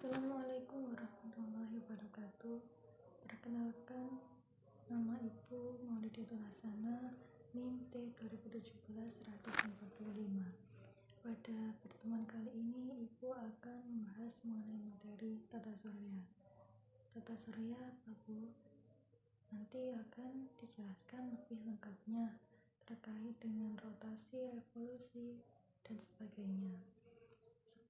Assalamualaikum warahmatullahi wabarakatuh. Perkenalkan, nama Ibu Maulidatul Hasanah, NIM T2017-145. Pada pertemuan kali ini, Ibu akan membahas mengenai materi tata surya. Tata surya apa, Bu? Nanti akan dijelaskan lebih lengkapnya terkait dengan rotasi, revolusi, dan sebagainya.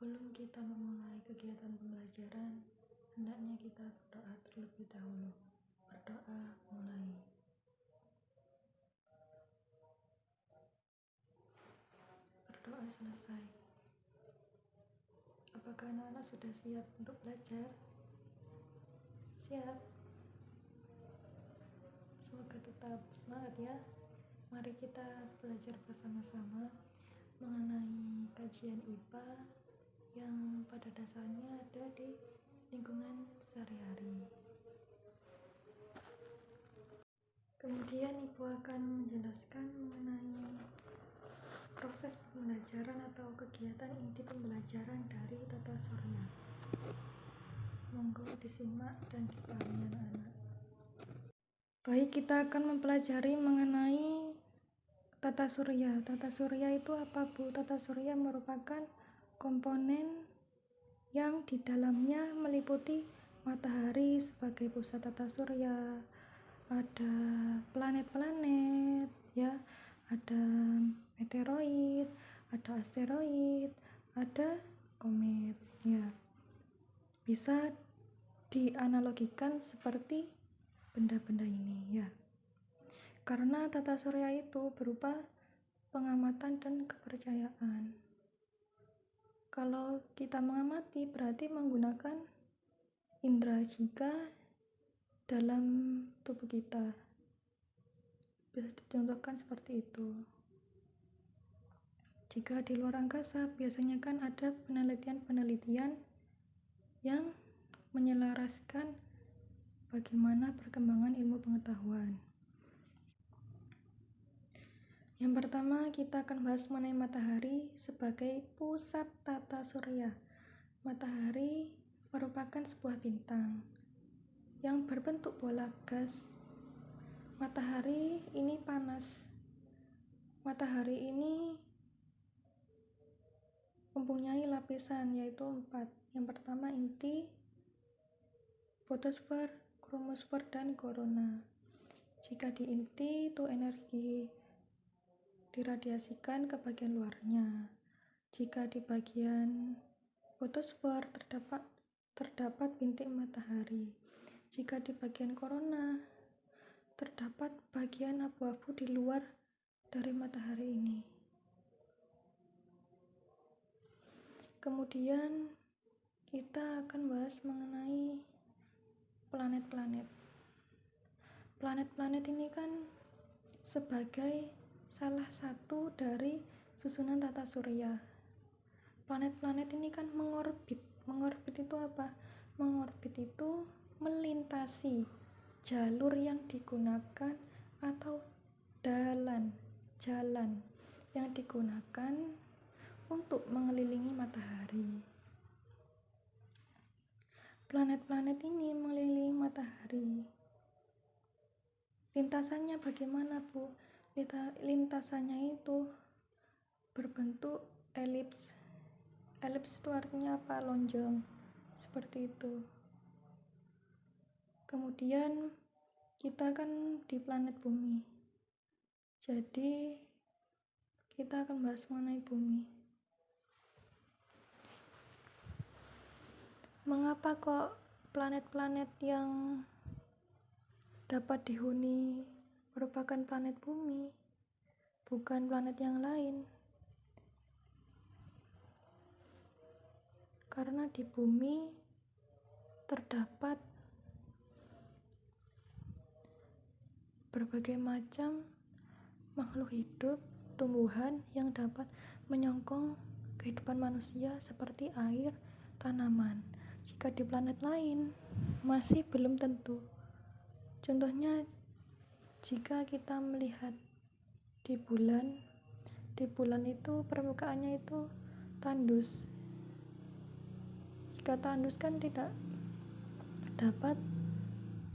Sebelum kita memulai kegiatan pembelajaran, hendaknya kita berdoa terlebih dahulu. Berdoa mulai. Berdoa selesai. Apakah anak-anak sudah siap untuk belajar? Siap? Semoga tetap semangat ya. Mari kita belajar bersama-sama mengenai kajian IPA yang pada dasarnya ada di lingkungan sehari-hari. Kemudian Ibu akan menjelaskan mengenai proses pembelajaran atau kegiatan inti pembelajaran dari tata surya. Monggo disimak dan dipahami anak-anak. Baik, kita akan mempelajari mengenai tata surya. Tata surya itu apa, Bu? Tata surya merupakan komponen yang di dalamnya meliputi matahari sebagai pusat tata surya, ada planet-planet ya, ada meteoroid, ada asteroid, ada komet ya. Bisa dianalogikan seperti benda-benda ini ya. Karena tata surya itu berupa pengamatan dan kepercayaan. Kalau kita mengamati berarti menggunakan indera jika dalam tubuh kita. Bisa dicontohkan seperti itu. Jika di luar angkasa biasanya kan ada penelitian-penelitian yang menyelaraskan bagaimana perkembangan ilmu pengetahuan. Yang pertama kita akan bahas mengenai matahari sebagai pusat tata surya. Matahari merupakan sebuah bintang yang berbentuk bola gas. Matahari ini panas. Matahari ini mempunyai lapisan yaitu 4. Yang pertama inti, fotosfer, kromosfer, dan korona. Jika di inti itu energi diradiasikan ke bagian luarnya. Jika di bagian fotosfer terdapat bintik matahari. Jika di bagian korona terdapat bagian abu-abu di luar dari matahari ini. Kemudian kita akan bahas mengenai planet-planet. Planet-planet ini kan sebagai salah satu dari susunan tata surya. Planet-planet ini kan mengorbit. Mengorbit itu apa? Mengorbit itu melintasi jalur yang digunakan atau jalan yang digunakan untuk mengelilingi matahari. Planet-planet ini mengelilingi matahari. Lintasannya bagaimana, Bu? Lintasannya itu berbentuk elips. Elips itu artinya apa? Lonjong. Seperti itu. Kemudian kita kan di planet bumi. Jadi kita akan bahas mengenai bumi. Mengapa kok planet-planet yang dapat dihuni merupakan planet bumi, bukan planet yang lain? Karena di bumi terdapat berbagai macam makhluk hidup, tumbuhan yang dapat menyokong kehidupan manusia seperti air, tanaman. Jika di planet lain masih belum tentu. Contohnya jika kita melihat di bulan itu permukaannya itu tandus. kata andus kan tidak dapat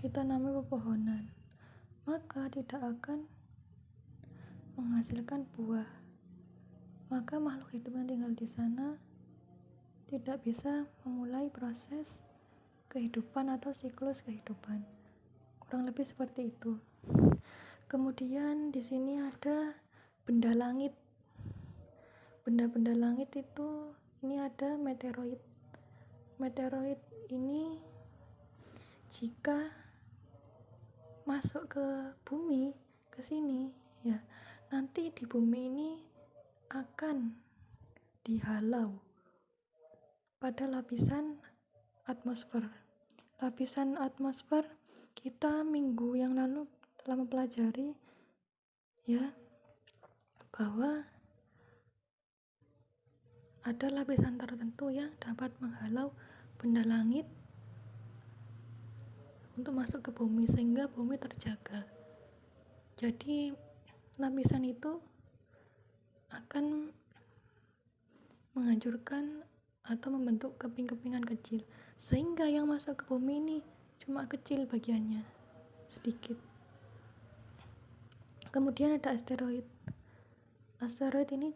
ditanami pepohonan, maka tidak akan menghasilkan buah. Maka makhluk hidup yang tinggal di sana tidak bisa memulai proses kehidupan atau siklus kehidupan. Kurang lebih seperti itu. Kemudian di sini ada benda langit. Benda-benda langit itu ini ada meteoroid. Meteoroid ini jika masuk ke bumi, ke sini ya, nanti di bumi ini akan dihalau pada lapisan atmosfer. Lapisan atmosfer kita minggu yang lalu telah mempelajari ya, bahwa ada lapisan tertentu yang dapat menghalau benda langit untuk masuk ke bumi sehingga bumi terjaga. Jadi lapisan itu akan menghancurkan atau membentuk keping-kepingan kecil sehingga yang masuk ke bumi ini cuma kecil bagiannya, sedikit. Kemudian ada asteroid. Asteroid ini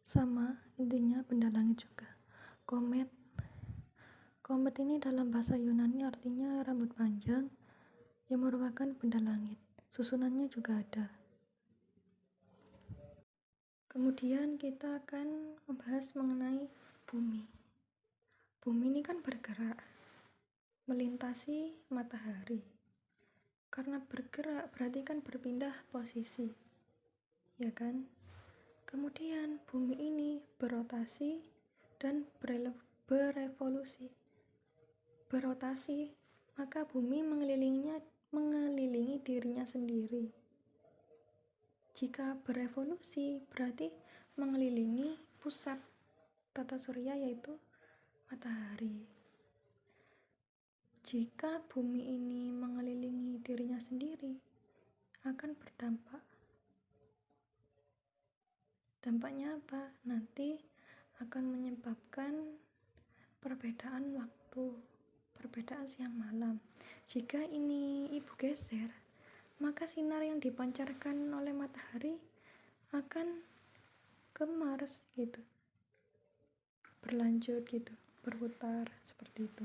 sama, intinya benda langit juga. Komet. Komet ini dalam bahasa Yunani artinya rambut panjang, yang merupakan benda langit. Susunannya juga ada. Kemudian kita akan membahas mengenai bumi. Bumi ini kan bergerak melintasi matahari. Karena bergerak berarti kan berpindah posisi, ya kan? Kemudian bumi ini berotasi dan berevolusi. Berotasi, maka bumi mengelilingi dirinya sendiri. Jika berevolusi berarti mengelilingi pusat tata surya yaitu matahari. Jika bumi ini mengelilingi dirinya sendiri akan berdampak. Dampaknya apa? Nanti akan menyebabkan perbedaan waktu, perbedaan siang malam. Jika ini ibu geser, maka sinar yang dipancarkan oleh matahari akan ke Mars gitu, berlanjut gitu, berputar seperti itu.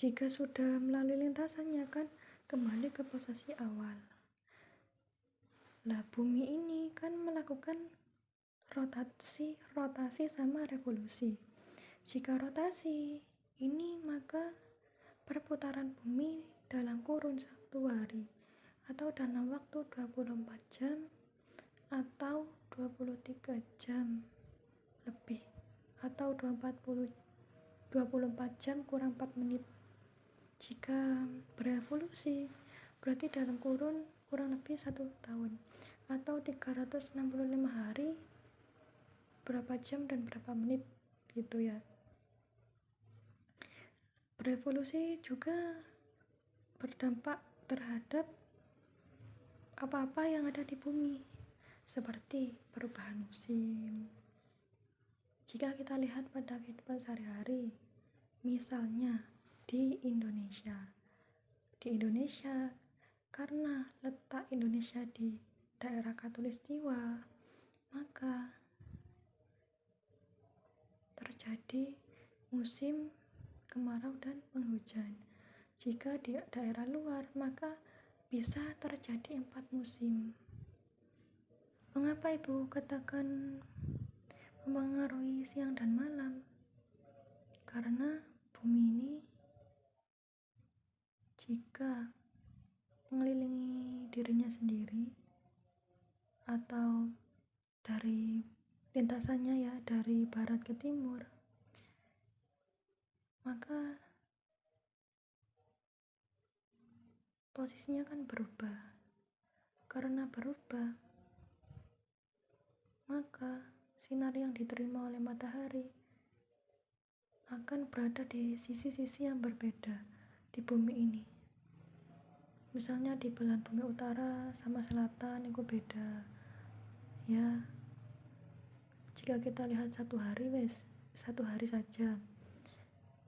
Jika sudah melalui lintasannya kan kembali ke posisi awal. Lah bumi ini kan melakukan rotasi sama revolusi. Jika rotasi ini maka perputaran bumi dalam kurun 1 hari atau dalam waktu 24 jam atau 23 jam lebih atau 24 jam kurang 4 menit. Jika berevolusi berarti dalam kurun kurang lebih 1 tahun atau 365 hari berapa jam dan berapa menit gitu ya. Berevolusi juga berdampak terhadap apa-apa yang ada di bumi seperti perubahan musim. Jika kita lihat pada kehidupan sehari-hari, misalnya di Indonesia karena letak Indonesia di daerah Khatulistiwa, maka terjadi musim kemarau dan penghujan. Jika di daerah luar, maka bisa terjadi 4 musim. Mengapa Ibu katakan mempengaruhi siang dan malam? Karena bumi ini jika mengelilingi dirinya sendiri atau dari lintasannya ya, dari barat ke timur, maka posisinya kan berubah. Karena berubah, maka sinar yang diterima oleh matahari akan berada di sisi-sisi yang berbeda di bumi ini. Misalnya di belahan bumi utara sama selatan itu beda ya. Jika kita lihat 1 hari 1 hari saja.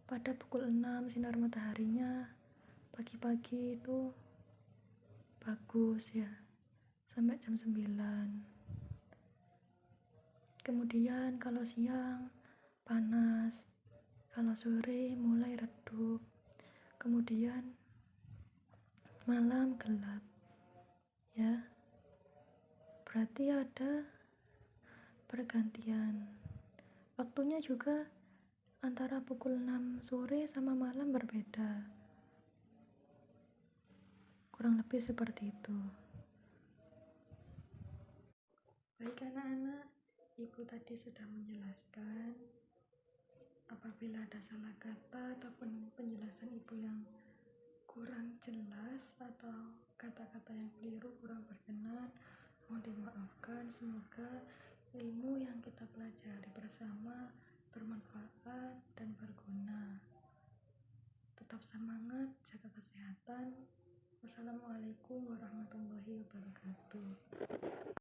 Pada pukul 6 sinar mataharinya pagi-pagi itu bagus ya, sampai jam 9. Kemudian kalau siang panas, kalau sore mulai redup, kemudian malam gelap ya. Berarti ada pergantian waktunya juga, antara pukul 6 sore sama malam berbeda, kurang lebih seperti itu. Baik anak-anak, ibu tadi sudah menjelaskan. Apabila ada salah kata ataupun penjelasan ibu yang kurang jelas atau kata-kata yang keliru, kurang berkenan, mohon dimaafkan. Semoga ilmu yang kita pelajari bersama bermanfaat dan berguna. Tetap semangat, jaga kesehatan. Wassalamualaikum warahmatullahi wabarakatuh.